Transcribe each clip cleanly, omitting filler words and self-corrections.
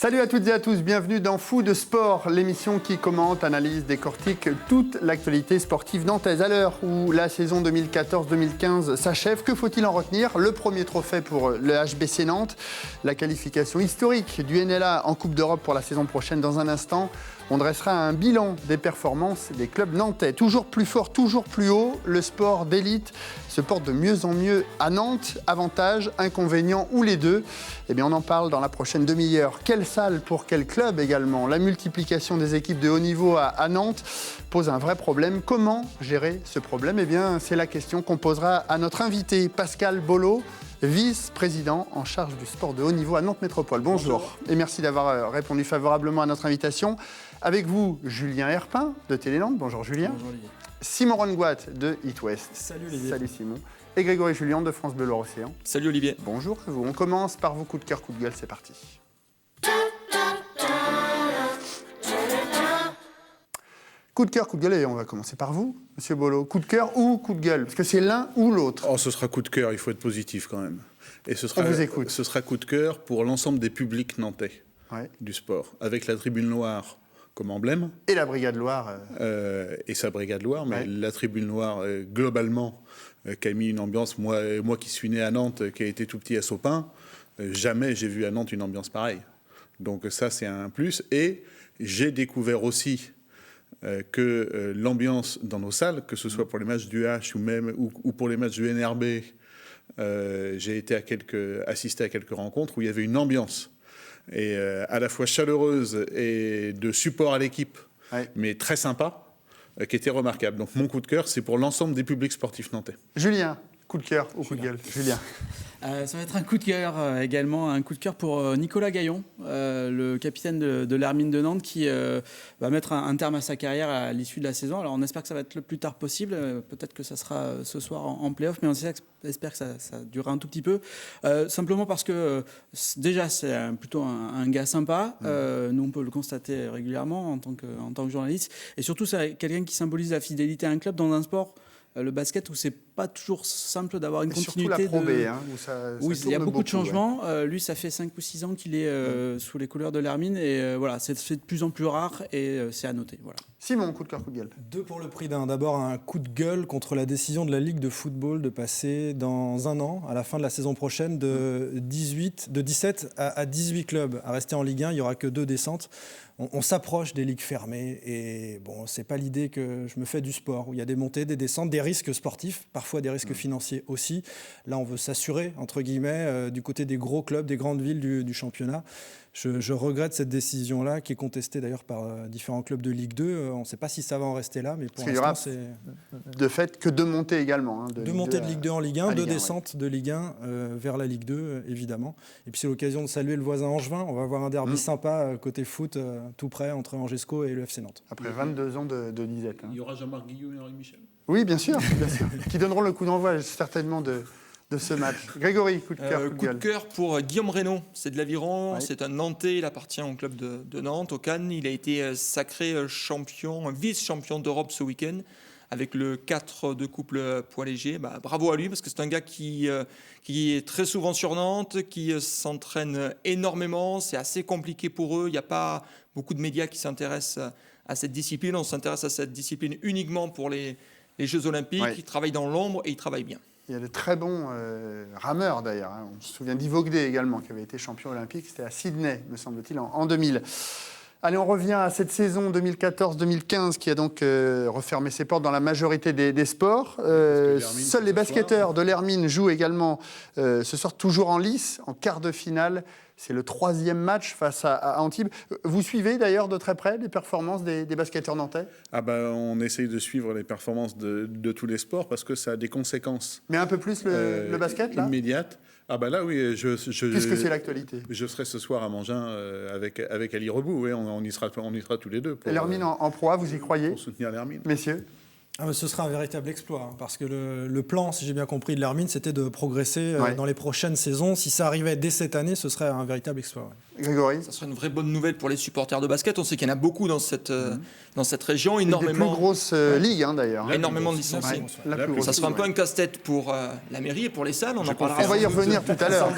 Salut à toutes et à tous, bienvenue dans Fou de Sport, l'émission qui commente, analyse, décortique toute l'actualité sportive nantaise. À l'heure où la saison 2014-2015 s'achève, que faut-il en retenir? Le premier trophée pour le HBC Nantes, la qualification historique du NLA en Coupe d'Europe pour la saison prochaine. Dans un instant, on dressera un bilan des performances des clubs nantais. Toujours plus fort, toujours plus haut, le sport d'élite se porte de mieux en mieux à Nantes. Avantages, inconvénients ou les deux? Eh bien, on en parle dans la prochaine demi-heure. Quelle salle pour quel club également? La multiplication des équipes de haut niveau à Nantes pose un vrai problème. Comment gérer ce problème? Eh bien, c'est la question qu'on posera à notre invité, Pascal Bollot, vice-président en charge du sport de haut niveau à Nantes Métropole. Bonjour. Et merci d'avoir répondu favorablement à notre invitation. Avec vous, Julien Herpin de Télé Nantes. Bonjour Julien. Bonjour Olivier. Simon Rongoat de It West. Salut Olivier. Salut Simon. Et Grégory Julien de France Bleu Loire-Océan. Salut Olivier. Bonjour à vous. On commence par vos coups de cœur, coups de gueule, c'est parti. Coup de cœur, coup de gueule, et on va commencer par vous, Monsieur Bollot. Coup de cœur ou coup de gueule? Parce que c'est l'un ou l'autre. Oh, ce sera coup de cœur, il faut être positif quand même. Et ce On vous écoute. Ce sera coup de cœur pour l'ensemble des publics nantais du sport, avec la Tribune Noire comme emblème. Et la Brigade Loire. Et sa Brigade Loire, mais la Tribune Noire, globalement, qui a mis une ambiance, moi qui suis né à Nantes, qui a été tout petit à Sopin, jamais j'ai vu à Nantes une ambiance pareille. Donc ça, c'est un plus. Et j'ai découvert aussi que l'ambiance dans nos salles, que ce soit pour les matchs du H ou pour les matchs du NRB, j'ai été assisté à quelques rencontres où il y avait une ambiance et à la fois chaleureuse et de support à l'équipe, mais très sympa, qui était remarquable. Donc mon coup de cœur, c'est pour l'ensemble des publics sportifs nantais. Julien, coup de cœur ou coup de gueule? Julien. Ça va être un coup de cœur également, un coup de cœur pour Nicolas Gaillon, le capitaine de l'Hermine de Nantes, qui va mettre un terme à sa carrière à l'issue de la saison. Alors on espère que ça va être le plus tard possible, peut-être que ça sera ce soir en play-off, mais on espère que ça durera un tout petit peu. Simplement parce que déjà c'est plutôt un gars sympa, nous on peut le constater régulièrement en tant que journaliste, et surtout c'est quelqu'un qui symbolise la fidélité à un club dans un sport, le basket, où c'est pas toujours simple d'avoir une continuité. Surtout la Pro B, où ça oui, il y a beaucoup de changements. Ouais. Lui, ça fait 5 ou 6 ans qu'il est sous les couleurs de l'Hermine, et voilà, c'est de plus en plus rare, et c'est à noter. Voilà. Simon, coup de cœur, coup de gueule. Deux pour le prix d'un. D'abord, un coup de gueule contre la décision de la Ligue de football de passer dans un an, à la fin de la saison prochaine, de 17 à 18 clubs à rester en Ligue 1. Il n'y aura que 2 descentes. On s'approche des ligues fermées, et bon, c'est pas l'idée que je me fais du sport, où il y a des montées, des descentes, des risques sportifs, parfois des risques financiers aussi. Là, on veut s'assurer, entre guillemets, du côté des gros clubs, des grandes villes du championnat. Je regrette cette décision-là, qui est contestée d'ailleurs par différents clubs de Ligue 2. On ne sait pas si ça va en rester là, mais pour l'instant, c'est... De fait que 2 montées également. Deux montées de Ligue 2 en Ligue 1, 2 descentes de Ligue 1 vers la Ligue 2, évidemment. Et puis c'est l'occasion de saluer le voisin angevin. On va avoir un derby sympa côté foot, tout près, entre Angesco et le FC Nantes. Après 22 ans de disette. Il y aura Jean-Marc Guillot et Henri Michel. Oui, bien sûr. Qui donneront le coup d'envoi, certainement, de ce match. Grégory, coup de cœur, coup de gueule. Coup de cœur pour Guillaume Reynaud, c'est de l'Aviron, c'est un Nantais, il appartient au club de Nantes, au Cannes. Il a été sacré vice-champion d'Europe ce week-end avec le 4 de couple poids léger. Bravo à lui, parce que c'est un gars qui est très souvent sur Nantes, qui s'entraîne énormément. C'est assez compliqué pour eux. Il n'y a pas beaucoup de médias qui s'intéressent à cette discipline. On s'intéresse à cette discipline uniquement pour les Jeux Olympiques. Il travaille dans l'ombre et il travaille bien. Il y a de très bons rameurs d'ailleurs. On se souvient d'Yves Gday également, qui avait été champion olympique. C'était à Sydney, me semble-t-il, en 2000. Allez, on revient à cette saison 2014-2015 qui a donc refermé ses portes dans la majorité des sports. Seuls les basketteurs de l'Hermine jouent également ce soir, toujours en lice, en quart de finale. C'est le 3e match face à Antibes. Vous suivez d'ailleurs de très près les performances des basketteurs nantais? On essaye de suivre les performances de tous les sports parce que ça a des conséquences. Mais un peu plus le basket, là? Immédiates. Là, oui. Puisque c'est l'actualité. Je serai ce soir à Mangin avec Ali Reboux. Oui, on y sera tous les deux. L'Hermine en proie, vous y croyez? Pour soutenir l'Hermine. Messieurs? Ce sera un véritable exploit, parce que le plan, si j'ai bien compris, de l'Hermine, c'était de progresser dans les prochaines saisons. Si ça arrivait dès cette année, ce serait un véritable exploit. Grégory ? Ça serait une vraie bonne nouvelle pour les supporters de basket. On sait qu'il y en a beaucoup dans cette région. Énormément. Une des plus grosses ligues, d'ailleurs. Énormément de licenciés. Ça sera un peu un casse-tête pour la mairie et pour les salles. On en parlera. On va y revenir tout à l'heure.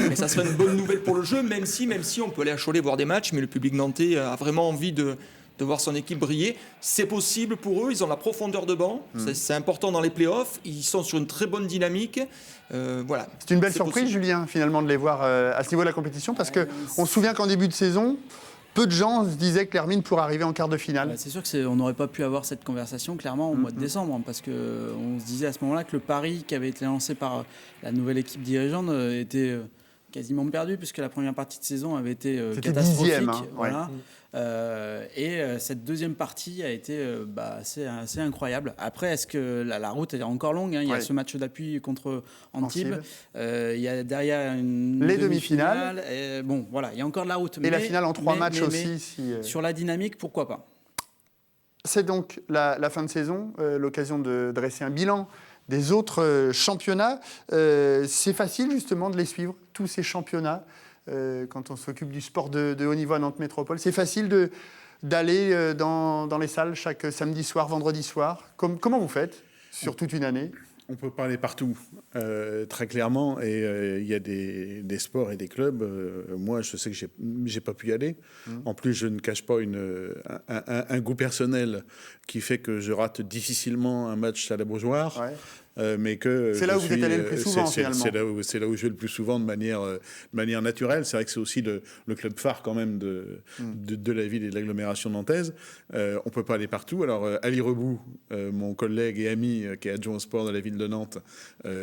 Mais ça serait une bonne nouvelle pour le jeu, même si on peut aller à Cholet voir des matchs, mais le public nantais a vraiment envie de voir son équipe briller. C'est possible pour eux, ils ont la profondeur de banc, c'est important dans les playoffs, ils sont sur une très bonne dynamique. Voilà. C'est une belle surprise, Julien, finalement, de les voir à ce niveau de la compétition, parce qu'on se souvient qu'en début de saison, peu de gens se disaient que l'Hermine pourrait arriver en quart de finale. C'est sûr qu'on n'aurait pas pu avoir cette conversation clairement au mois de décembre, hein, parce qu'on se disait à ce moment-là que le pari qui avait été lancé par la nouvelle équipe dirigeante était quasiment perdu, puisque la première partie de saison avait été catastrophique. 10e, hein, voilà. Et cette deuxième partie a été assez incroyable. Après, est-ce que la route est encore longue, hein. Il y a ce match d'appui contre Antibes. Il y a derrière les demi-finales. Bon, voilà, il y a encore de la route. Et la finale en 3 matchs aussi. Sur la dynamique, pourquoi pas ? C'est donc la fin de saison, l'occasion de dresser un bilan des autres championnats. C'est facile justement de les suivre, tous ces championnats. Quand on s'occupe du sport de haut niveau à Nantes Métropole. C'est facile d'aller dans les salles chaque samedi soir, vendredi soir. Comment vous faites sur toute une année ? On peut parler partout, très clairement. Et il y a des sports et des clubs. Moi, je sais que j'ai pas pu y aller. En plus, je ne cache pas un goût personnel qui fait que je rate difficilement un match à la Beaujoire. Ouais. Mais que c'est là où vous êtes allé le plus souvent, finalement. C'est là où je vais le plus souvent de manière naturelle. C'est vrai que c'est aussi le club phare quand même de la ville et de l'agglomération nantaise. On ne peut pas aller partout. Alors, Ali Reboux, mon collègue et ami qui est adjoint au sport de la ville de Nantes,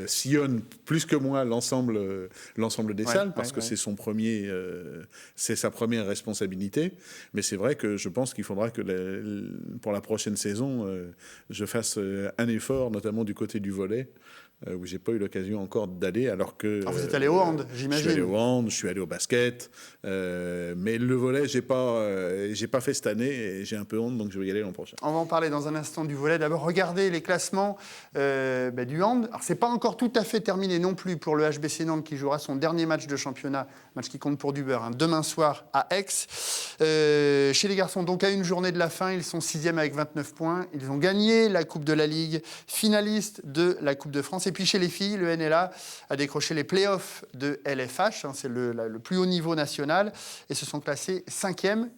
sillonne plus que moi l'ensemble des salles parce que c'est sa première responsabilité. Mais c'est vrai que je pense qu'il faudra que pour la prochaine saison, je fasse un effort, notamment du côté du volley, où j'ai pas eu l'occasion encore d'aller, alors que... Alors vous êtes allé au hand, j'imagine. Je suis allé au hand, je suis allé au basket, mais le volley, j'ai pas fait cette année, et j'ai un peu honte, donc je vais y aller l'an prochain. On va en parler dans un instant du volley. D'abord, regardez les classements du hand. Alors, c'est pas encore tout à fait terminé non plus pour le HBC Nantes, qui jouera son dernier match de championnat, match qui compte pour du beurre, demain soir à Aix. Chez les garçons, donc à une journée de la fin, ils sont 6e avec 29 points. Ils ont gagné la Coupe de la Ligue, finaliste de la Coupe de France. Et puis chez les filles, le NLA a décroché les playoffs de LFH, c'est le plus haut niveau national, et se sont classés 5e,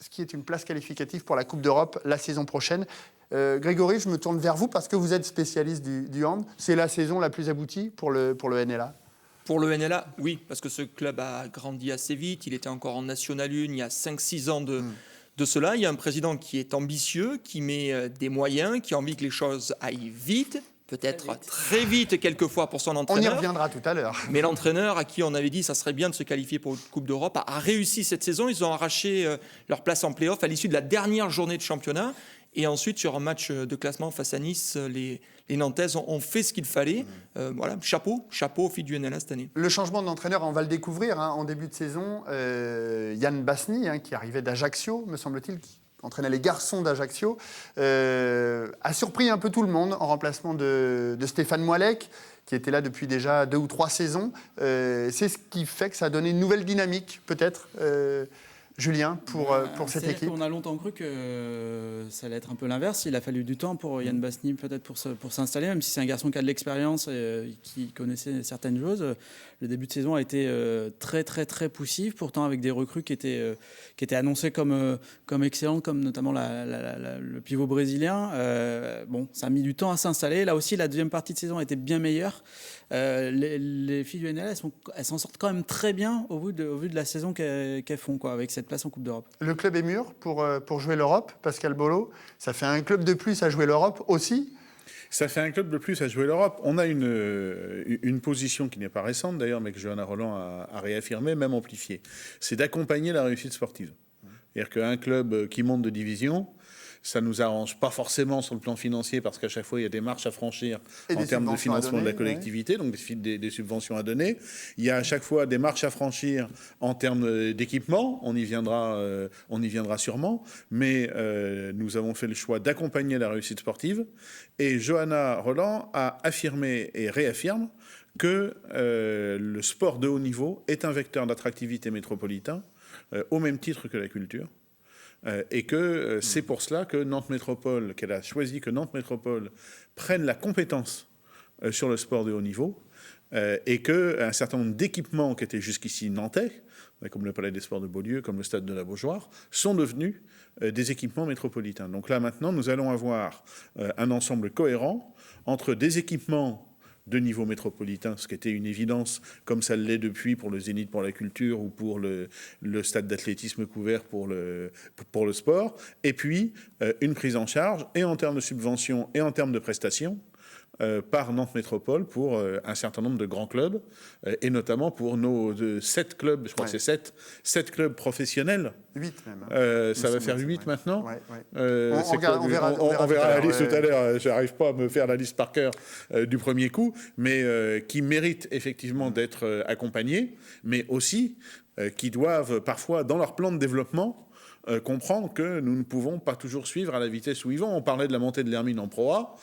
ce qui est une place qualificative pour la Coupe d'Europe la saison prochaine. Grégory, je me tourne vers vous parce que vous êtes spécialiste du hand. C'est la saison la plus aboutie pour le NLA ? Pour le NLA, oui, parce que ce club a grandi assez vite. Il était encore en National 1 il y a 5-6 ans de cela. Il y a un président qui est ambitieux, qui met des moyens, qui a envie que les choses aillent vite. Peut-être très vite quelquefois pour son entraîneur. On y reviendra tout à l'heure. Mais l'entraîneur à qui on avait dit que ça serait bien de se qualifier pour une Coupe d'Europe a réussi cette saison. Ils ont arraché leur place en play-off à l'issue de la dernière journée de championnat. Et ensuite, sur un match de classement face à Nice, les Nantaises ont fait ce qu'il fallait. Voilà, chapeau aux filles du NLA cette année. Le changement d'entraîneur, on va le découvrir en début de saison. Yann Basny, qui arrivait d'Ajaccio, me semble-t-il, qui entraînait les garçons d'Ajaccio, a surpris un peu tout le monde en remplacement de Stéphane Moilec, qui était là depuis déjà 2 ou 3 saisons. C'est ce qui fait que ça a donné une nouvelle dynamique, peut-être, Julien, pour cette équipe. On a longtemps cru que ça allait être un peu l'inverse. Il a fallu du temps pour Yann Basny, peut-être pour s'installer, même si c'est un garçon qui a de l'expérience et qui connaissait certaines choses. Le début de saison a été très, très, très poussif, pourtant avec des recrues qui étaient annoncées comme excellentes, comme notamment le pivot brésilien. Ça a mis du temps à s'installer. Là aussi, la deuxième partie de saison a été bien meilleure. Les filles du NLA, elles s'en sortent quand même très bien au vu de la saison qu'elles font, avec cette place en Coupe d'Europe. Le club est mûr pour jouer l'Europe, Pascal Bolo. Ça fait un club de plus à jouer l'Europe aussi. Ça fait un club de plus à jouer l'Europe. On a une position qui n'est pas récente d'ailleurs, mais que Johanna Roland a réaffirmée, même amplifiée. C'est d'accompagner la réussite sportive. C'est-à-dire qu'un club qui monte de division, Ça nous arrange pas forcément sur le plan financier parce qu'à chaque fois, il y a des marches à franchir Et en termes de financement de la donner, collectivité, donc des subventions à donner. Il y a à chaque fois des marches à franchir en termes d'équipement. On y viendra sûrement. Mais nous avons fait le choix d'accompagner la réussite sportive. Et Johanna Roland a affirmé et réaffirme que le sport de haut niveau est un vecteur d'attractivité métropolitain au même titre que la culture. Et que c'est pour cela que Nantes Métropole, qu'elle a choisi que Nantes Métropole prenne la compétence sur le sport de haut niveau et qu'un certain nombre d'équipements qui étaient jusqu'ici nantais, comme le Palais des Sports de Beaulieu, comme le Stade de la Beaujoire, sont devenus des équipements métropolitains. Donc là maintenant, nous allons avoir un ensemble cohérent entre des équipements de niveau métropolitain, ce qui était une évidence, comme ça l'est depuis pour le Zénith pour la culture ou pour le stade d'athlétisme couvert pour le sport, et puis une prise en charge, et en termes de subventions et en termes de prestations, par Nantes Métropole pour un certain nombre de grands clubs, et notamment pour nos 7 clubs, je crois que c'est 7 clubs professionnels. 8 même. Ça va faire 8 maintenant. On verra la liste tout à l'heure. Je n'arrive pas à me faire la liste par cœur du premier coup, mais qui méritent effectivement d'être accompagnés, mais aussi qui doivent parfois, dans leur plan de développement, comprendre que nous ne pouvons pas toujours suivre à la vitesse où ils vont. On parlait de la montée de l'Hermine en Pro A.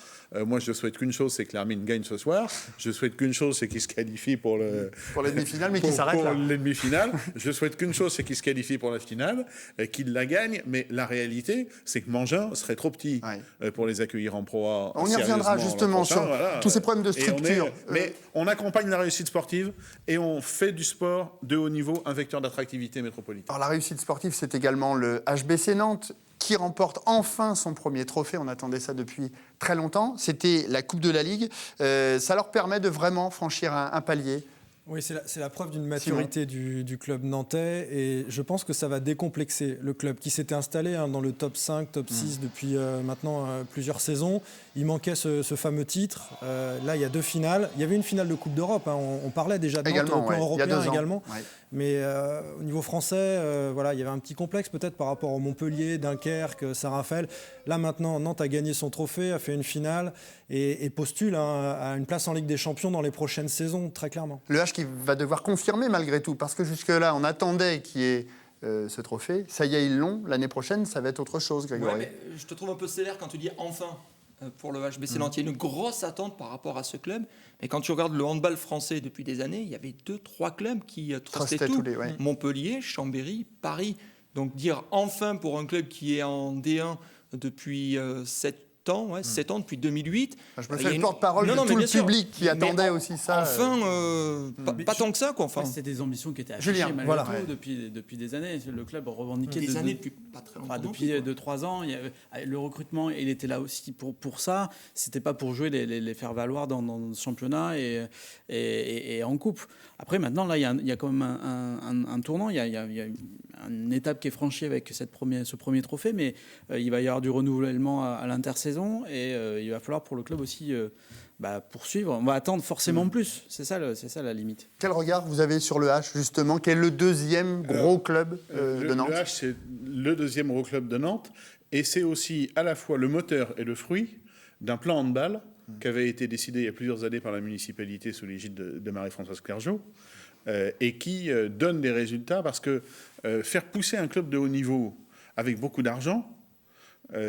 Moi, je souhaite qu'une chose, c'est que l'Hermine gagne ce soir. Je souhaite qu'une chose, c'est qu'il se qualifie pour les demi-finales, mais qu'il s'arrête là. Pour les demi-finales. Je souhaite qu'une chose, c'est qu'il se qualifie pour la finale, qu'il la gagne. Mais la réalité, c'est que Mangin serait trop petit pour les accueillir en Pro A. On y reviendra justement sur tous ces problèmes de structure. Mais on accompagne la réussite sportive et on fait du sport de haut niveau un vecteur d'attractivité métropolitaine. Alors la réussite sportive, c'est également le HBC Nantes qui remporte enfin son premier trophée. On attendait ça depuis très longtemps. C'était la Coupe de la Ligue. Ça leur permet de vraiment franchir un palier. Oui, c'est la preuve d'une maturité du club nantais et je pense que ça va décomplexer le club qui s'était installé dans le top 5, top 6 depuis maintenant plusieurs saisons. Il manquait ce fameux titre. Là, il y a 2 finales. Il y avait une finale de Coupe d'Europe. On parlait déjà de Nantes au plan européen également. Ouais. Mais au niveau français, il y avait un petit complexe peut-être par rapport au Montpellier, Dunkerque, Saint-Raphaël. Là maintenant, Nantes a gagné son trophée, a fait une finale et postule à une place en Ligue des Champions dans les prochaines saisons, très clairement. Le H qui va devoir confirmer malgré tout, parce que jusque-là, on attendait qu'il y ait ce trophée. Ça y est, ils l'ont. L'année prochaine, ça va être autre chose, Grégory. Ouais, mais je te trouve un peu sévère quand tu dis « enfin ». Pour le HBC Nantes, il y a une grosse attente par rapport à ce club. Mais quand tu regardes le handball français depuis des années, il y avait 2-3 clubs qui trustaient tout. Montpellier, Chambéry, Paris. Donc dire enfin pour un club qui est en D1 depuis 7 ans, depuis 2008. Je me fais le porte-parole de tout le public qui attendait aussi ça. Enfin, pas tant que ça, quoi. Enfin, c'était des ambitions qui étaient affichées malgré tout depuis des années. Le club revendiquait depuis pas très longtemps. Depuis 2-3 ans, le recrutement, il était là aussi pour ça. C'était pas pour jouer les faire valoir dans ce championnat et en coupe. Après, maintenant, là, il y a quand même un tournant. Il y a une étape qui est franchie avec ce premier trophée, mais il va y avoir du renouvellement à l'intersaison et il va falloir pour le club aussi poursuivre. On va attendre forcément plus. C'est ça la limite. Quel regard vous avez sur le H, justement, qui est le deuxième gros club de Nantes? Le H, c'est le deuxième gros club de Nantes et c'est aussi à la fois le moteur et le fruit d'un plan handball qui avait été décidé il y a plusieurs années par la municipalité sous l'égide de Marie-Françoise Clergeau et qui donne des résultats parce que faire pousser un club de haut niveau avec beaucoup d'argent,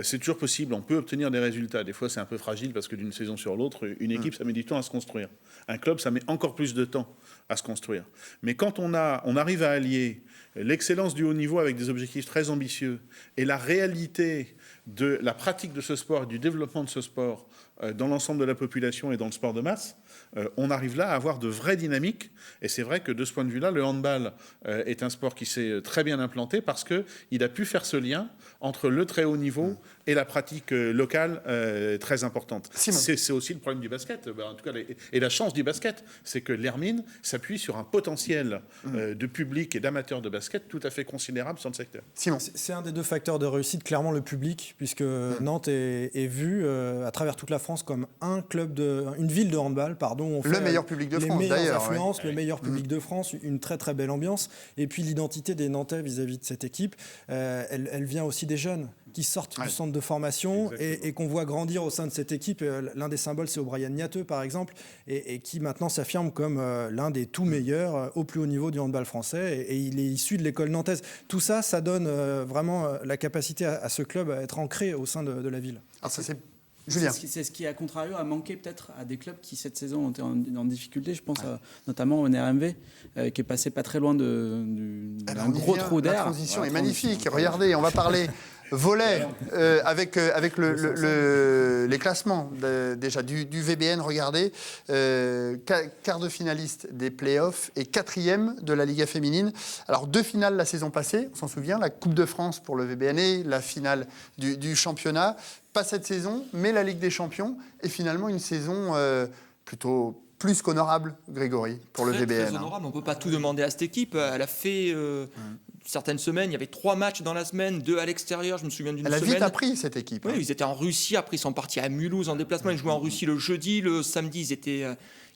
c'est toujours possible, on peut obtenir des résultats. Des fois, c'est un peu fragile parce que d'une saison sur l'autre, une équipe, ça met du temps à se construire. Un club, ça met encore plus de temps à se construire. Mais quand on arrive à allier l'excellence du haut niveau avec des objectifs très ambitieux et la réalité de la pratique de ce sport, du développement de ce sport dans l'ensemble de la population et dans le sport de masse, on arrive là à avoir de vraies dynamiques. Et c'est vrai que de ce point de vue-là, le handball est un sport qui s'est très bien implanté parce qu'il a pu faire ce lien entre le très haut niveau et la pratique locale très importante. C'est aussi le problème du basket, en tout cas, et la chance du basket, c'est que l'Hermine s'appuie sur un potentiel de public et d'amateurs de basket tout à fait considérable sur le secteur. Simon. C'est un des 2 facteurs de réussite, clairement le public, puisque Nantes est vue à travers toute la France comme une ville de handball, on fait le meilleur public de France, d'ailleurs. Les meilleures affluences, le meilleur public de France, une très très belle ambiance. Et puis l'identité des Nantais vis-à-vis de cette équipe, elle vient aussi des jeunes. qui sortent du centre de formation et qu'on voit grandir au sein de cette équipe. L'un des symboles, c'est O'Brien Niateux, par exemple, et qui maintenant s'affirme comme l'un des tout meilleurs au plus haut niveau du handball français. Et il est issu de l'école nantaise. Tout ça, ça donne vraiment la capacité à ce club à être ancré au sein de la ville. Alors ça, c'est Julien. C'est ce qui, à contrario, a manqué peut-être à des clubs qui, cette saison, ont été en difficulté. Je pense notamment au NRMV, qui est passé pas très loin d'un gros trou d'air. La transition est magnifique. Regardez, on va parler volet avec les classements déjà du VBN. Regardez, quart de finaliste des playoffs et 4e de la Liga féminine. Alors 2 finales la saison passée, on s'en souvient, la Coupe de France pour le VBN et la finale du championnat. Pas cette saison, mais la Ligue des Champions est finalement une saison plutôt plus qu'honorable, Grégory, pour le VBN. Très honorable, on ne peut pas tout demander à cette équipe. Elle a fait certaines semaines, il y avait 3 matchs dans la semaine, 2 à l'extérieur, je me souviens d'une semaine. Elle a vite appris, cette équipe. Oui, ils étaient en Russie, après ils sont partis à Mulhouse en déplacement, ils jouaient en Russie le jeudi, le samedi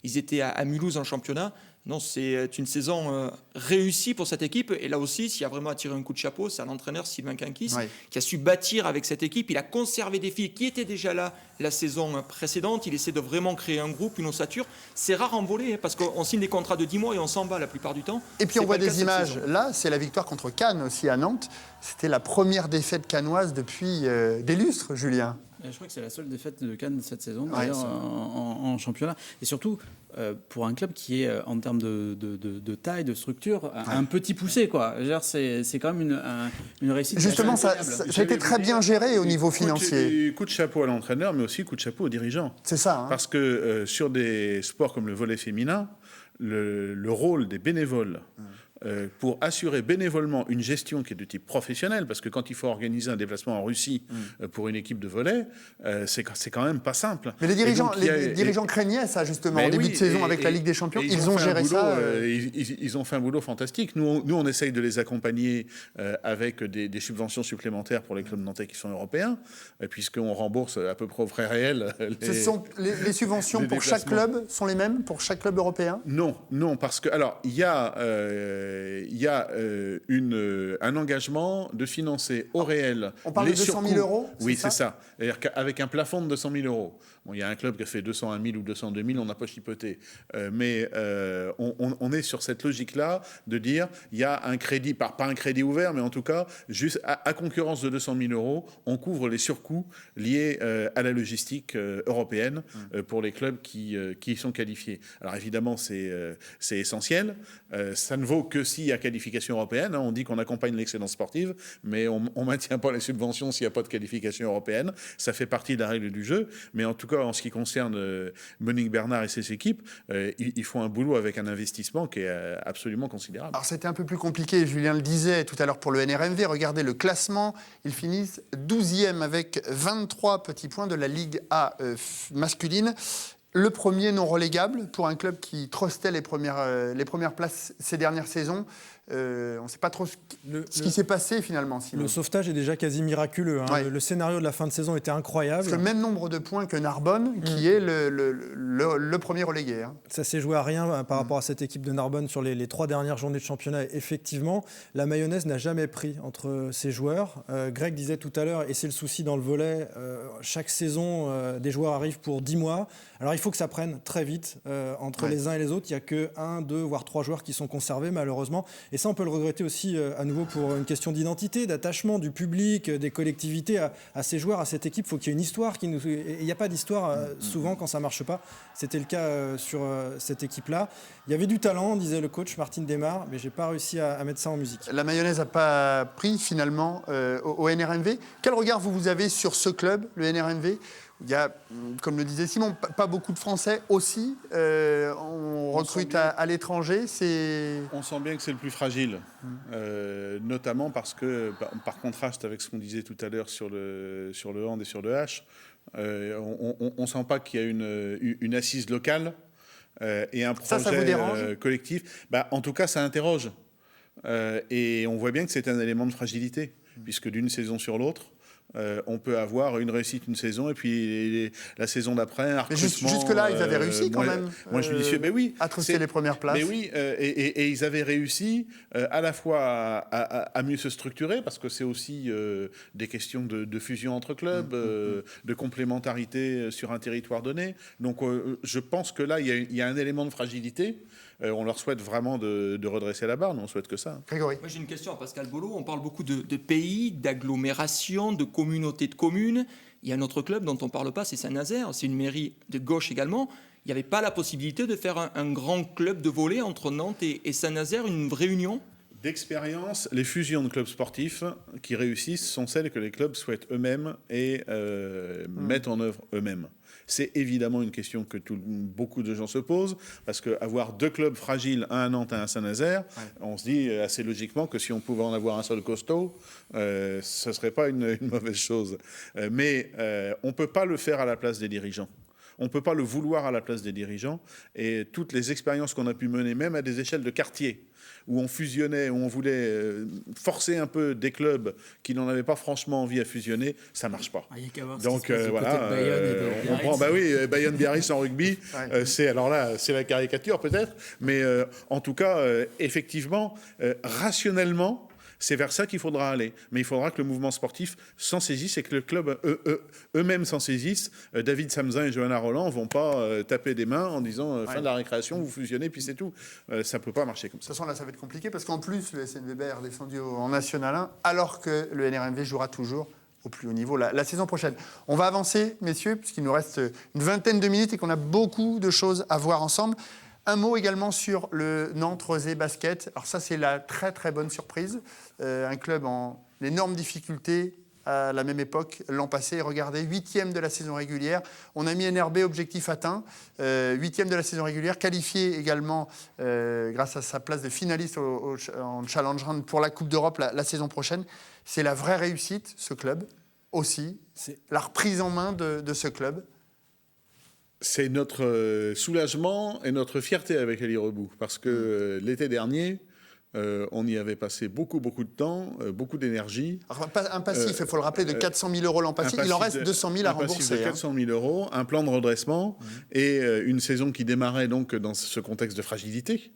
ils étaient à Mulhouse en championnat. Non, c'est une saison réussie pour cette équipe. Et là aussi, s'il y a vraiment à tirer un coup de chapeau, c'est un entraîneur, Sylvain Kinkis, qui a su bâtir avec cette équipe. Il a conservé des filles qui étaient déjà là la saison précédente. Il essaie de vraiment créer un groupe, une ossature. C'est rare en volée, parce qu'on signe des contrats de 10 mois et on s'en va la plupart du temps. Et puis on voit des images. Là, c'est la victoire contre Cannes aussi à Nantes. C'était la première défaite cannoise depuis des lustres, Julien. Je crois que c'est la seule défaite de Cannes cette saison, d'ailleurs, en championnat. Et surtout, pour un club qui est, en termes de taille, de structure, un petit poussé, quoi. C'est quand même une réussite. Justement, ça a été très bien géré au niveau financier. Coup de chapeau à l'entraîneur, mais aussi coup de chapeau aux dirigeants. C'est ça. Hein. Parce que sur des sports comme le volley féminin, le rôle des bénévoles... pour assurer bénévolement une gestion qui est de type professionnel, parce que quand il faut organiser un déplacement en Russie pour une équipe de volley, c'est quand même pas simple. Mais les dirigeants craignaient ça justement en début de saison avec la Ligue des Champions. Ils ont géré ça. Ils ont fait un boulot fantastique. Nous, on essaye de les accompagner avec des subventions supplémentaires pour les clubs nantais qui sont européens, puisqu'on rembourse à peu près au frais réel. Les subventions pour chaque club sont les mêmes pour chaque club européen ? Non, parce que alors il y a un engagement de financer au réel. On parle de 200 000 euros ? Oui, c'est ça. C'est-à-dire qu'avec un plafond de 200 000 euros. Bon, il y a un club qui a fait 201 000 ou 202 000, on n'a pas chipoté. Mais on est sur cette logique-là de dire il y a un crédit, pas un crédit ouvert, mais en tout cas, juste à concurrence de 200 000 euros, on couvre les surcoûts liés à la logistique européenne pour les clubs qui y sont qualifiés. Alors évidemment, c'est essentiel. Ça ne vaut que s'il y a qualification européenne. On dit qu'on accompagne l'excellence sportive, mais on ne maintient pas les subventions s'il n'y a pas de qualification européenne. Ça fait partie de la règle du jeu. Mais en tout cas, en ce qui concerne Monique Bernard et ses équipes, ils font un boulot avec un investissement qui est absolument considérable. Alors c'était un peu plus compliqué, Julien le disait tout à l'heure pour le NRMV. Regardez le classement, ils finissent 12e avec 23 petits points de la Ligue A masculine. Le premier non relégable pour un club qui trustait les premières places ces dernières saisons. On ne sait pas trop ce qui s'est passé finalement. Simon. Le sauvetage est déjà quasi miraculeux. Hein. Le scénario de la fin de saison était incroyable. C'est le même nombre de points que Narbonne, qui est le premier relégué. Hein. Ça s'est joué à rien par rapport à cette équipe de Narbonne sur les 3 dernières journées de championnat. Effectivement, la mayonnaise n'a jamais pris entre ses joueurs. Greg disait tout à l'heure, et c'est le souci dans le volley, chaque saison, des joueurs arrivent pour 10 mois. Alors il faut que ça prenne très vite entre les uns et les autres. Il n'y a que 1, 2, voire 3 joueurs qui sont conservés malheureusement. Et ça, on peut le regretter aussi à nouveau pour une question d'identité, d'attachement du public, des collectivités à ces joueurs, à cette équipe. Il faut qu'il y ait une histoire. Il n'y a pas d'histoire souvent quand ça ne marche pas. C'était le cas sur cette équipe-là. Il y avait du talent, disait le coach Martin Desmar, mais je n'ai pas réussi à mettre ça en musique. La mayonnaise n'a pas pris finalement au NRMV. Quel regard vous avez sur ce club, le NRMV ? Il y a, comme le disait Simon, pas beaucoup de Français aussi. On recrute à l'étranger. On sent bien que c'est le plus fragile, notamment parce que, par contraste avec ce qu'on disait tout à l'heure sur le hand et sur le H, on ne sent pas qu'il y a une assise locale et un projet ça vous dérange collectif. En tout cas, ça interroge. Et on voit bien que c'est un élément de fragilité, puisque d'une saison sur l'autre, on peut avoir une réussite une saison et puis la saison d'après, un recrutement. Mais jusque-là, ils avaient réussi quand même. Moi, je suis mais oui, à truster les premières places. Mais oui, et ils avaient réussi à la fois à mieux se structurer, parce que c'est aussi des questions de fusion entre clubs, de complémentarité sur un territoire donné. Donc, je pense que là, il y a un élément de fragilité. On leur souhaite vraiment de redresser la barre, nous on souhaite que ça. Grégory. Moi j'ai une question à Pascal Bolo. On parle beaucoup de pays, d'agglomération, de communautés de communes. Il y a un autre club dont on ne parle pas, c'est Saint-Nazaire. C'est une mairie de gauche également. Il n'y avait pas la possibilité de faire un grand club de volley entre Nantes et Saint-Nazaire, une vraie union? D'expérience, les fusions de clubs sportifs qui réussissent sont celles que les clubs souhaitent eux-mêmes et mettent en œuvre eux-mêmes. C'est évidemment une question que beaucoup de gens se posent, parce qu'avoir deux clubs fragiles, un à Nantes et un à Saint-Nazaire, on se dit assez logiquement que si on pouvait en avoir un seul costaud, ce ne serait pas une mauvaise chose. Mais on ne peut pas le faire à la place des dirigeants. On ne peut pas le vouloir à la place des dirigeants. Et toutes les expériences qu'on a pu mener, même à des échelles de quartier, où on fusionnait, où on voulait forcer un peu des clubs qui n'en avaient pas franchement envie à fusionner, ça ne marche pas. Donc voilà, on comprend. Bah oui, Bayonne-Biarritz en rugby, c'est la caricature peut-être, mais en tout cas, effectivement, rationnellement, c'est vers ça qu'il faudra aller. Mais il faudra que le mouvement sportif s'en saisisse et que le club eux-mêmes s'en saisissent. David Samzin et Johanna Roland ne vont pas taper des mains en disant fin de la récréation, vous fusionnez, puis c'est tout. Ça ne peut pas marcher comme ça. De toute façon, là, ça va être compliqué parce qu'en plus, le SNVB est redescendu en National 1, alors que le NRMV jouera toujours au plus haut niveau la saison prochaine. On va avancer, messieurs, puisqu'il nous reste une vingtaine de minutes et qu'on a beaucoup de choses à voir ensemble. Un mot également sur le Nantes-Rezé Basket. Alors ça, c'est la très très bonne surprise. Un club en énorme difficulté à la même époque l'an passé. Regardez, 8e de la saison régulière. On a mis NRB, objectif atteint. 8e de la saison régulière, qualifié également grâce à sa place de finaliste en Challenge Round pour la Coupe d'Europe la saison prochaine. C'est la vraie réussite, ce club aussi. C'est la reprise en main de ce club. C'est notre soulagement et notre fierté avec Elie Reboux, parce que l'été dernier, on y avait passé beaucoup de temps, beaucoup d'énergie. Alors, un passif, il faut le rappeler, de 400 000 € l'an passé. Il en reste 200 000 à rembourser. Un passif de 400 000 €, un plan de redressement et une saison qui démarrait donc dans ce contexte de fragilité.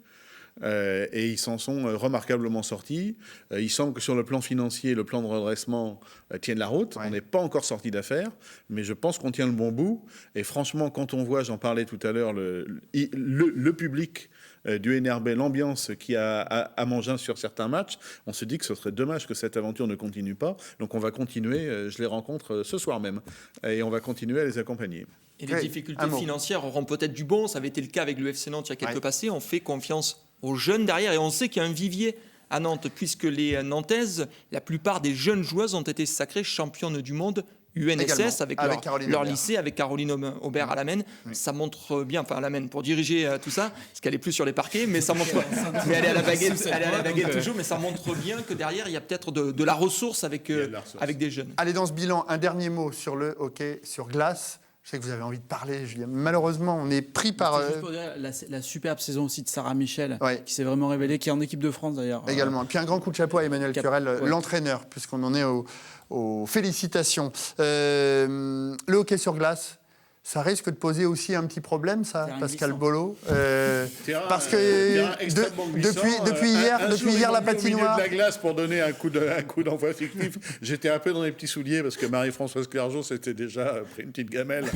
Et ils s'en sont remarquablement sortis. Il semble que sur le plan financier, le plan de redressement tienne la route. On n'est pas encore sorti d'affaire, mais je pense qu'on tient le bon bout. Et franchement, quand on voit, j'en parlais tout à l'heure, le public du NRB, l'ambiance qu'il y a à Mangin sur certains matchs, on se dit que ce serait dommage que cette aventure ne continue pas. Donc on va continuer, je les rencontre ce soir même, et on va continuer à les accompagner. Et les difficultés financières auront peut-être du bon. Ça avait été le cas avec le FC Nantes il y a quelques passés. On fait confiance aux jeunes derrière et on sait qu'il y a un vivier à Nantes, puisque les Nantaises, la plupart des jeunes joueuses ont été sacrées championnes du monde UNSS avec leur lycée, avec Caroline Aubert à l'Amen. Ça montre bien, enfin à l'Amen pour diriger tout ça, parce qu'elle est plus sur les parquets, mais ça montre, mais elle est à la baguette, toujours, mais ça montre bien que derrière il y a peut-être de la ressource avec des jeunes. Allez, dans ce bilan, un dernier mot sur le hockey sur glace. Je sais que vous avez envie de parler, Julien. Malheureusement, on est pris par... Juste pour dire, la superbe saison aussi de Sarah Michel, qui s'est vraiment révélée, qui est en équipe de France d'ailleurs. Également. Puis un grand coup de chapeau à Emmanuel Curel, l'entraîneur, puisqu'on en est aux félicitations. Le hockey sur glace, ça risque de poser aussi un petit problème, ça, Pascal Bolo. Parce que depuis hier, la patinoire... Au milieu de la glace pour donner un coup d'envoi fictif, j'étais un peu dans les petits souliers parce que Marie-Françoise Clergeau s'était déjà pris une petite gamelle.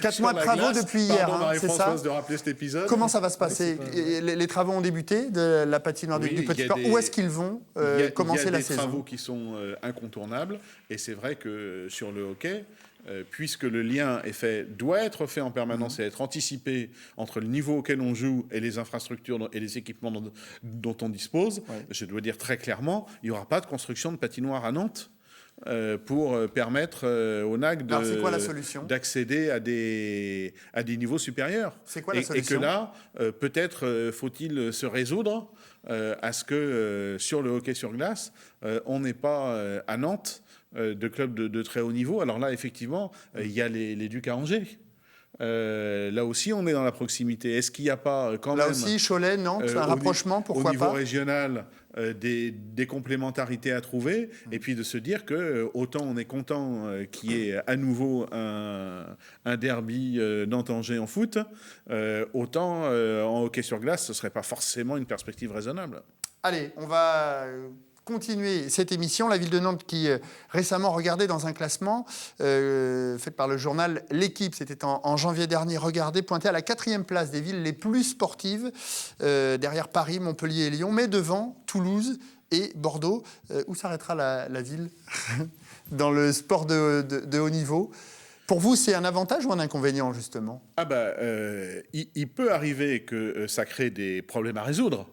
4 mois de travaux depuis hier, c'est ça ? De rappeler cet épisode. Comment ça va se passer ? Les travaux ont débuté de la patinoire du Petit Port. Où est-ce qu'ils vont commencer la saison ? Il y a des travaux qui sont incontournables et c'est vrai que sur le hockey, puisque le lien doit être fait en permanence et être anticipé entre le niveau auquel on joue et les infrastructures et les équipements dont on dispose, je dois dire très clairement, il n'y aura pas de construction de patinoire à Nantes pour permettre au NAC d'accéder à des niveaux supérieurs. C'est quoi la solution ? Et que là, peut-être faut-il se résoudre à ce que sur le hockey sur glace, on n'ait pas à Nantes de clubs de très haut niveau. Alors là, effectivement, il y a les Ducs à Angers. Là aussi, on est dans la proximité. Est-ce qu'il n'y a pas quand Là même... aussi, Cholet, Nantes, un rapprochement, pourquoi au niveau pas régional, des complémentarités à trouver, et puis de se dire que autant on est content qu'il y ait à nouveau un derby Nantes-Angers en foot, autant en hockey sur glace, ce ne serait pas forcément une perspective raisonnable. Allez, on va continuer cette émission. La ville de Nantes qui récemment regardait dans un classement fait par le journal L'Équipe, c'était en janvier dernier, regardé, pointé à la 4e place des villes les plus sportives, derrière Paris, Montpellier et Lyon, mais devant Toulouse et Bordeaux. Où s'arrêtera la ville dans le sport de haut niveau ? Pour vous, c'est un avantage ou un inconvénient, justement ? Il peut arriver que ça crée des problèmes à résoudre.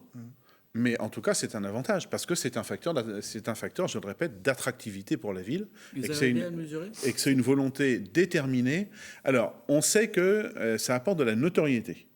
Mais en tout cas, c'est un avantage parce que c'est un facteur, je le répète, d'attractivité pour la ville. Et que c'est une volonté déterminée. Alors, on sait que ça apporte de la notoriété.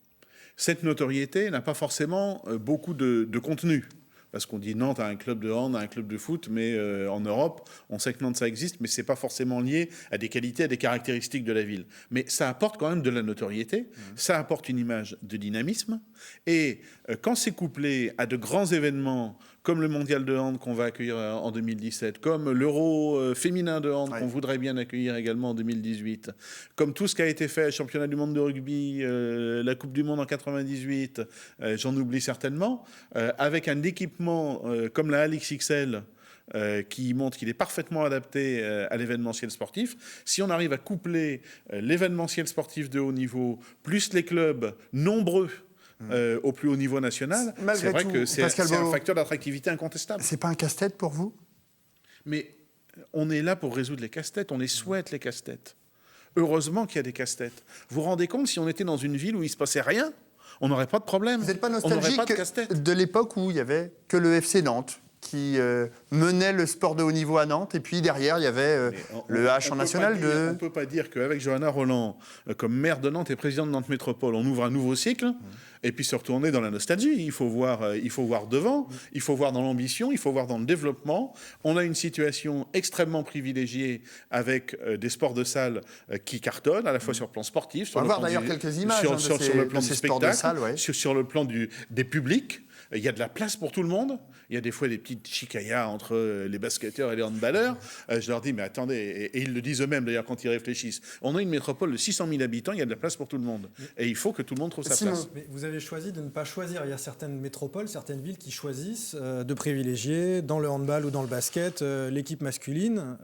Cette notoriété n'a pas forcément beaucoup de contenu. Parce qu'on dit Nantes a un club de hand, a un club de foot, mais en Europe, on sait que Nantes, ça existe, mais ce n'est pas forcément lié à des qualités, à des caractéristiques de la ville. Mais ça apporte quand même de la notoriété, ça apporte une image de dynamisme, et quand c'est couplé à de grands événements, comme le mondial de hand qu'on va accueillir en 2017, comme l'Euro féminin de hand qu'on voudrait bien accueillir également en 2018, comme tout ce qui a été fait, championnat du monde de rugby, la Coupe du monde en 98, j'en oublie certainement, avec un équipement comme la XXL, qui montre qu'il est parfaitement adapté à l'événementiel sportif. Si on arrive à coupler l'événementiel sportif de haut niveau, plus les clubs nombreux, au plus haut niveau national, c'est vrai que c'est un facteur d'attractivité incontestable. C'est pas un casse-tête pour vous ? Mais on est là pour résoudre les casse-têtes, on les souhaite les casse-têtes. Heureusement qu'il y a des casse-têtes. Vous vous rendez compte, si on était dans une ville où il ne se passait rien, on n'aurait pas de problème. Vous n'êtes pas nostalgique de l'époque où il n'y avait que le FC Nantes qui menait le sport de haut niveau à Nantes, et puis derrière, il y avait le H en National 2. On ne peut pas dire qu'avec Johanna Roland, comme maire de Nantes et président de Nantes Métropole, on ouvre un nouveau cycle, et puis se retourner dans la nostalgie. Il faut voir devant, il faut voir dans l'ambition, il faut voir dans le développement. On a une situation extrêmement privilégiée avec des sports de salle qui cartonnent, à la fois sur le plan sportif, on va voir d'ailleurs quelques images sur le plan du spectacle, ouais. sur le plan des publics. Il y a de la place pour tout le monde. Il y a des fois des petites chicayas entre les basketteurs et les handballeurs. Je leur dis, mais attendez, et ils le disent eux-mêmes d'ailleurs quand ils réfléchissent. On a une métropole de 600 000 habitants, il y a de la place pour tout le monde. Et il faut que tout le monde trouve sa place. Mais vous avez choisi de ne pas choisir. Il y a certaines métropoles, certaines villes qui choisissent de privilégier dans le handball ou dans le basket l'équipe masculine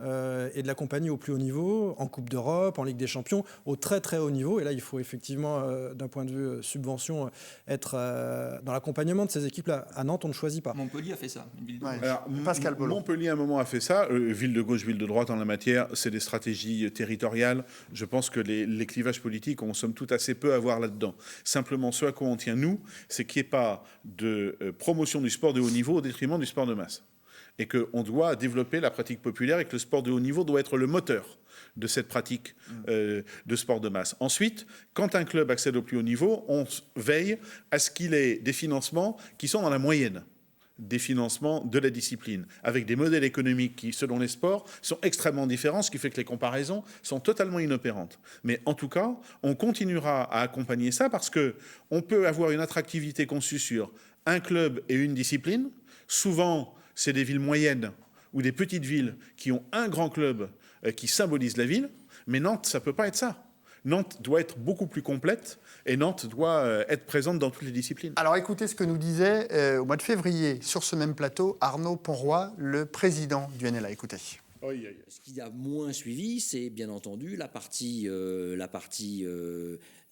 et de l'accompagner au plus haut niveau, en Coupe d'Europe, en Ligue des Champions, au très très haut niveau. Et là, il faut effectivement, d'un point de vue subvention, être dans l'accompagnement de ces équipes-là. À Nantes, on ne choisit pas. Montpellier a fait ça. Une ville de Alors, Pascal Bollon. Montpellier, à un moment, a fait ça. Ville de gauche, ville de droite en la matière, c'est des stratégies territoriales. Je pense que les clivages politiques, on somme toute assez peu à voir là-dedans. Simplement, ce à quoi on tient, nous, c'est qu'il n'y ait pas de promotion du sport de haut niveau au détriment du sport de masse. Et qu'on doit développer la pratique populaire et que le sport de haut niveau doit être le moteur de cette pratique de sport de masse. Ensuite, quand un club accède au plus haut niveau, on veille à ce qu'il ait des financements qui sont dans la moyenne des financements de la discipline, avec des modèles économiques qui, selon les sports, sont extrêmement différents, ce qui fait que les comparaisons sont totalement inopérantes. Mais en tout cas, on continuera à accompagner ça parce qu'on peut avoir une attractivité conçue sur un club et une discipline. Souvent, c'est des villes moyennes ou des petites villes qui ont un grand club qui symbolise la ville, mais Nantes, ça ne peut pas être ça. Nantes doit être beaucoup plus complète et Nantes doit être présente dans toutes les disciplines. Alors écoutez ce que nous disait au mois de février sur ce même plateau Arnaud Ponroy, le président du NLA. Écoutez. Ce qui a moins suivi, c'est bien entendu la partie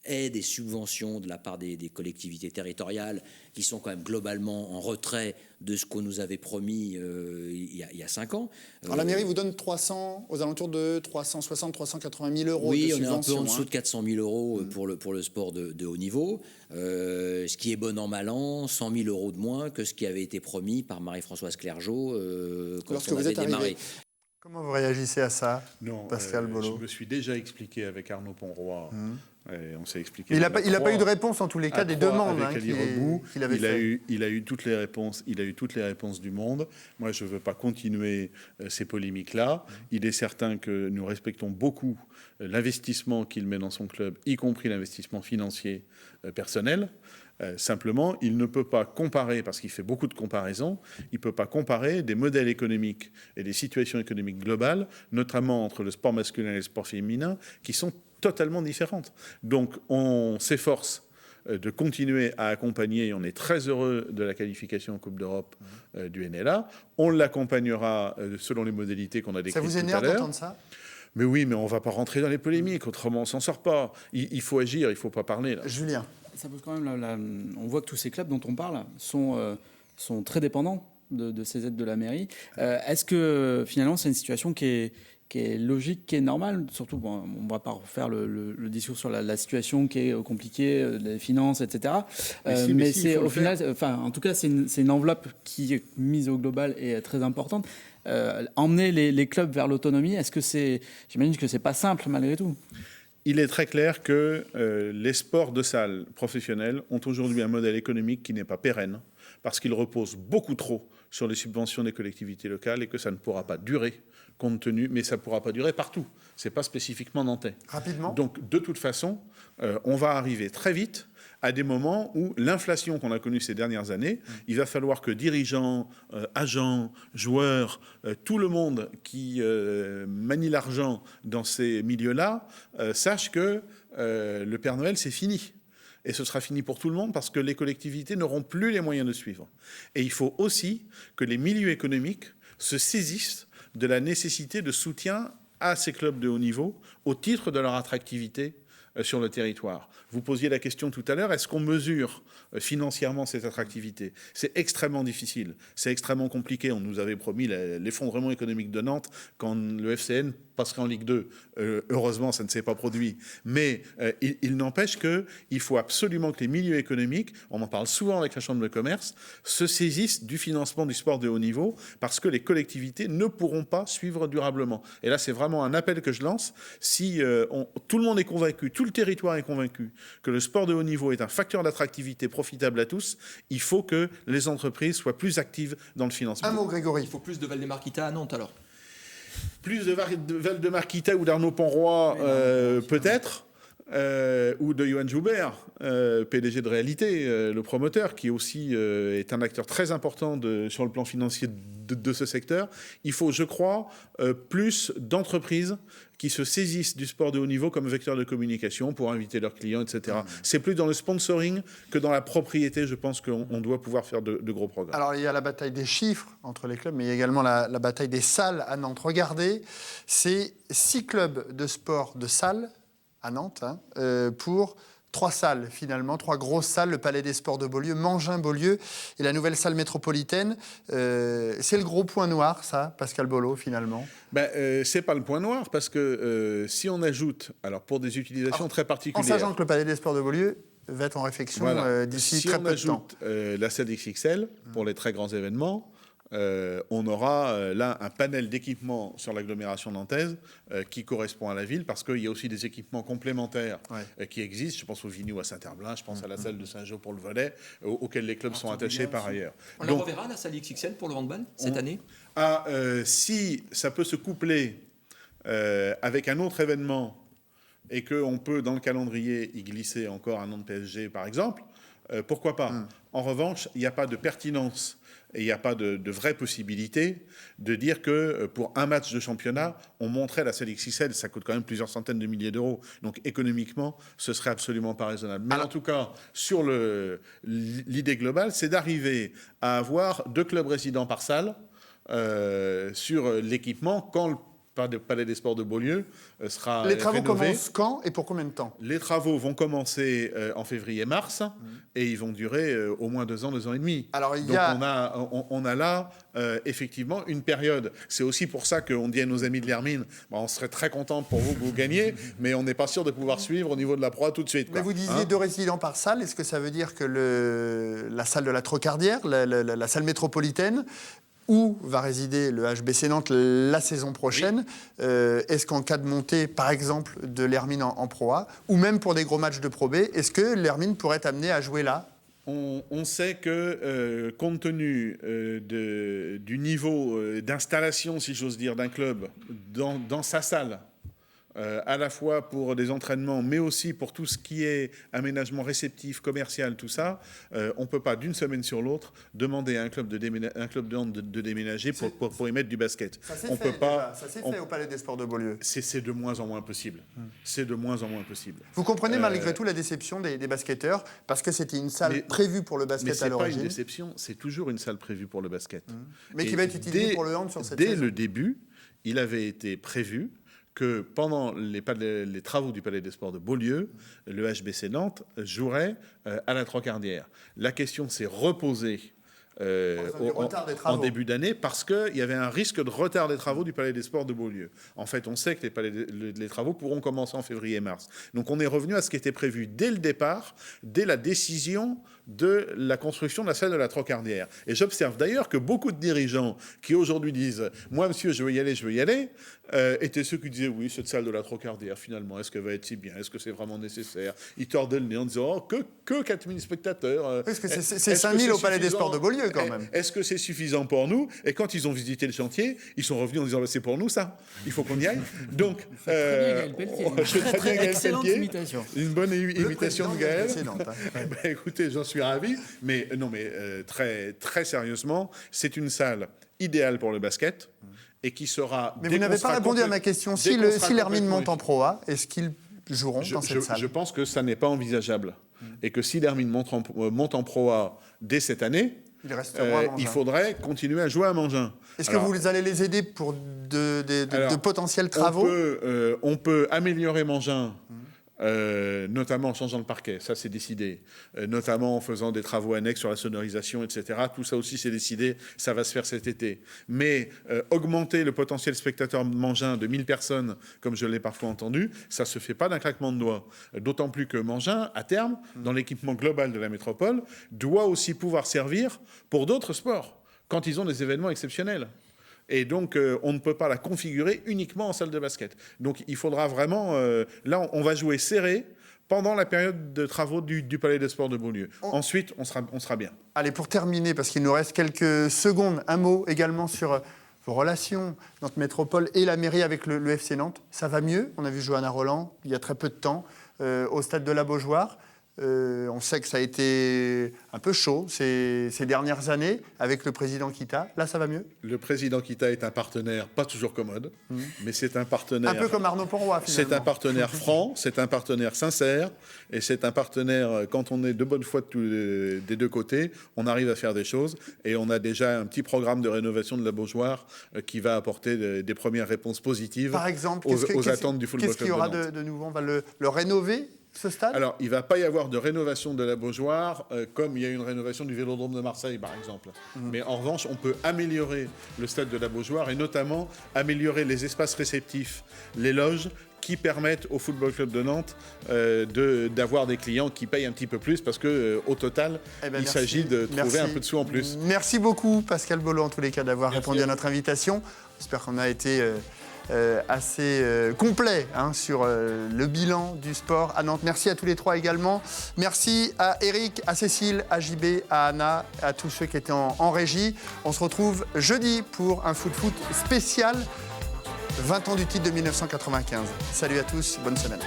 aide et subventions de la part des collectivités territoriales qui sont quand même globalement en retrait de ce qu'on nous avait promis il y a 5 ans. Alors la mairie vous donne aux alentours de 360 380 000 euros oui, de subventions. Oui, on est un peu en dessous de 400 000 euros pour le sport de haut niveau, ce qui est bon an mal an, 100 000 euros de moins que ce qui avait été promis par Marie-Françoise Clergeau quand lorsque on vous avait êtes démarré. arrivé. Comment vous réagissez à ça, Non, Pascal Bolo? je me suis déjà expliqué avec Arnaud Ponroy. Et on s'est expliqué. Il n'a pas eu de réponse en tous les cas des demandes qu'il avait faites. Il a eu toutes les réponses. Il a eu toutes les réponses du monde. Moi, je ne veux pas continuer ces polémiques-là. Il est certain que nous respectons beaucoup l'investissement qu'il met dans son club, y compris l'investissement financier personnel. Simplement, il ne peut pas comparer, parce qu'il fait beaucoup de comparaisons, il ne peut pas comparer des modèles économiques et des situations économiques globales, notamment entre le sport masculin et le sport féminin, qui sont totalement différentes. Donc, on s'efforce de continuer à accompagner, et on est très heureux de la qualification en Coupe d'Europe du NLA. On l'accompagnera selon les modalités qu'on a décrites tout à l'heure. Ça vous énerve d'entendre ça ? Mais oui, mais on ne va pas rentrer dans les polémiques, autrement on ne s'en sort pas. Il faut agir, il ne faut pas parler. Là. Julien. Ça pose quand même on voit que tous ces clubs dont on parle sont très dépendants de ces aides de la mairie. Est-ce que finalement c'est une situation qui est logique, qui est normale? Surtout, bon, on ne va pas refaire le discours sur la situation qui est compliquée, les finances, etc. Mais c'est au final, en tout cas, c'est une enveloppe qui est mise au global et très importante. Emmener les clubs vers l'autonomie, j'imagine que c'est pas simple malgré tout. Il est très clair que les sports de salle professionnels ont aujourd'hui un modèle économique qui n'est pas pérenne, parce qu'il repose beaucoup trop sur les subventions des collectivités locales et que ça ne pourra pas durer, compte tenu, mais ça ne pourra pas durer partout. Ce n'est pas spécifiquement nantais. Rapidement. Donc, de toute façon, on va arriver très vite à des moments où l'inflation qu'on a connue ces dernières années, il va falloir que dirigeants, agents, joueurs, tout le monde qui manie l'argent dans ces milieux-là sache que le Père Noël, c'est fini. Et ce sera fini pour tout le monde parce que les collectivités n'auront plus les moyens de suivre. Et il faut aussi que les milieux économiques se saisissent de la nécessité de soutien à ces clubs de haut niveau au titre de leur attractivité sur le territoire. Vous posiez la question tout à l'heure, est-ce qu'on mesure financièrement cette attractivité? C'est extrêmement difficile, c'est extrêmement compliqué. On nous avait promis l'effondrement économique de Nantes quand le FCN passerait en Ligue 2. Heureusement, ça ne s'est pas produit. Mais il n'empêche qu'il faut absolument que les milieux économiques, on en parle souvent avec la Chambre de commerce, se saisissent du financement du sport de haut niveau parce que les collectivités ne pourront pas suivre durablement. Et là, c'est vraiment un appel que je lance. Si tout le monde est convaincu, tout le territoire est convaincu que le sport de haut niveau est un facteur d'attractivité profitable à tous, il faut que les entreprises soient plus actives dans le financement. Un mot, Grégory. Il faut plus de Valdemarquita à Nantes, alors. Plus de Valdemarquita ou d'Arnaud Ponroy, peut-être, ou de Johan Joubert, PDG de Réalité, le promoteur, qui aussi est un acteur très important sur le plan financier de ce secteur. Il faut, je crois, plus d'entreprises qui se saisissent du sport de haut niveau comme vecteur de communication pour inviter leurs clients, etc. C'est plus dans le sponsoring que dans la propriété, je pense qu'on doit pouvoir faire de gros progrès. Alors, il y a la bataille des chiffres entre les clubs, mais il y a également la bataille des salles à Nantes. Regardez, c'est 6 clubs de sport de salles à Nantes, pour 3 salles finalement, 3 grosses salles, le Palais des Sports de Beaulieu, Mangin-Beaulieu et la nouvelle salle métropolitaine. C'est le gros point noir, ça, Pascal Bolo, finalement? C'est pas le point noir, parce que si on ajoute, alors pour des utilisations très particulières... En sachant que le Palais des Sports de Beaulieu va être en réflexion d'ici très peu de temps. Si on ajoute la salle XXL pour les très grands événements, on aura là un panel d'équipements sur l'agglomération nantaise qui correspond à la ville, parce qu'il y a aussi des équipements complémentaires qui existent. Je pense au Vignoux à Saint-Herblain, je pense à la salle de Saint-Jean pour le volley, auxquels les clubs sont attachés par ailleurs. On la reverra, la salle XXL pour le handball, cette année? Si ça peut se coupler avec un autre événement et qu'on peut, dans le calendrier, y glisser encore un Nantes PSG, par exemple, pourquoi pas? En revanche, il n'y a pas de pertinence et il n'y a pas de vraie possibilité de dire que pour un match de championnat, on monterait la salle XXL. Ça coûte quand même plusieurs centaines de milliers d'euros. Donc économiquement, ce serait absolument pas raisonnable. Mais en tout cas, sur l'idée globale, c'est d'arriver à avoir 2 clubs résidents par salle sur l'équipement quand le Palais des Sports de Beaulieu sera Les travaux rénové. commencent quand et pour combien de temps? Les travaux vont commencer en février-mars et ils vont durer au moins 2 ans, 2 ans et demi. Alors, Donc on a là effectivement une période. C'est aussi pour ça qu'on dit à nos amis de l'Hermine, on serait très content pour vous que vous gagnez, mais on n'est pas sûr de pouvoir suivre au niveau de la proie tout de suite. Mais vous disiez 2 résidents par salle. Est-ce que ça veut dire que la salle de la Trocardière, la salle métropolitaine, où va résider le HBC Nantes la saison prochaine. Est-ce qu'en cas de montée, par exemple, de l'Hermine en Pro A, ou même pour des gros matchs de Pro B, est-ce que l'Hermine pourrait être amenée à jouer là ? On sait que, compte tenu du niveau d'installation, si j'ose dire, d'un club dans sa salle, à la fois pour des entraînements, mais aussi pour tout ce qui est aménagement réceptif, commercial, tout ça, on ne peut pas d'une semaine sur l'autre demander à un club de Nantes de déménager pour y mettre du basket. Ça s'est fait au Palais des Sports de Beaulieu. C'est de moins en moins possible. C'est de moins en moins possible. Vous comprenez malgré tout la déception des basketteurs, parce que c'était une salle prévue pour le basket à l'origine. Mais ce n'est pas une déception, c'est toujours une salle prévue pour le basket. Mais qui va être utilisée pour le hand sur cette saison. saison. Dès le début, il avait été prévu que pendant les travaux du Palais des Sports de Beaulieu, le HBC Nantes jouerait à la Trois-Quartières. La question s'est reposée en début d'année parce qu'il y avait un risque de retard des travaux du Palais des Sports de Beaulieu. En fait, on sait que les travaux pourront commencer en février-mars. Donc on est revenu à ce qui était prévu dès le départ, dès la décision de la construction de la salle de la Trois-Quartières. Et j'observe d'ailleurs que beaucoup de dirigeants qui aujourd'hui disent « Moi, monsieur, je veux y aller », étaient ceux qui disaient « Oui, cette salle de la Trois-Quartières, finalement, est-ce qu'elle va être si bien? Est-ce que c'est vraiment nécessaire ?» Ils tordaient le nez en disant « Oh, que 4000 spectateurs Parce que c'est 5000 au Palais des Sports de Beaulieu, quand même. Est-ce que c'est suffisant pour nous ?» Et quand ils ont visité le chantier, ils sont revenus en disant « C'est pour nous, ça. Il faut qu'on y aille. » Donc, excellente imitation. Une bonne imitation de Gaël. Hein. Écoutez, j'en suis ravi. Mais très, très sérieusement, c'est une salle idéale pour le basket et qui sera... Mais vous n'avez pas répondu à ma question. Si l'Hermine monte en Pro A, est-ce qu'ils joueront dans cette salle ? Je pense que ça n'est pas envisageable. Et que si l'Hermine monte en Pro A dès cette année, il faudrait continuer à jouer à Mangin. Est-ce que vous allez les aider pour de potentiels travaux ? On peut améliorer Mangin, notamment en changeant le parquet, ça c'est décidé, notamment en faisant des travaux annexes sur la sonorisation, etc. Tout ça aussi c'est décidé, ça va se faire cet été. Mais augmenter le potentiel spectateur Mangin de 1000 personnes, comme je l'ai parfois entendu, ça ne se fait pas d'un claquement de doigts. D'autant plus que Mangin, à terme, dans l'équipement global de la métropole, doit aussi pouvoir servir pour d'autres sports, quand ils ont des événements exceptionnels. Et donc, on ne peut pas la configurer uniquement en salle de basket. Donc, il faudra vraiment... là, on va jouer serré pendant la période de travaux du Palais des Sports de Beaulieu. Ensuite, on sera bien. Allez, pour terminer, parce qu'il nous reste quelques secondes, un mot également sur vos relations, Nantes Métropole et la mairie avec le FC Nantes. Ça va mieux. On a vu Johanna Roland il y a très peu de temps au stade de la Beaujoire. On sait que ça a été un peu chaud ces dernières années avec le président Kita. Là, ça va mieux ? Le président Kita est un partenaire pas toujours commode, mais c'est un partenaire... Un peu comme Arnaud Ponroy, finalement. C'est un partenaire franc, c'est un partenaire sincère, et c'est un partenaire, quand on est de bonne foi des deux côtés, on arrive à faire des choses, et on a déjà un petit programme de rénovation de la Beaujoire qui va apporter des premières réponses positives. Par exemple, aux attentes du football club de Nantes. Qu'est-ce qu'il y aura de nouveau ? On va le rénover, ce stade ? Alors, il ne va pas y avoir de rénovation de la Beaujoire comme il y a une rénovation du Vélodrome de Marseille, par exemple. Mais en revanche, on peut améliorer le stade de la Beaujoire et notamment améliorer les espaces réceptifs, les loges, qui permettent au Football Club de Nantes d'avoir des clients qui payent un petit peu plus parce qu'au total, il s'agit de trouver un peu de sous en plus. Merci beaucoup, Pascal Bollot, en tous les cas, d'avoir répondu à notre invitation. J'espère qu'on a été... assez complet sur le bilan du sport à Nantes. Merci à tous les trois également. Merci à Eric, à Cécile, à JB, à Anna, à tous ceux qui étaient en régie. On se retrouve jeudi pour un foot spécial 20 ans du titre de 1995. Salut à tous, bonne semaine.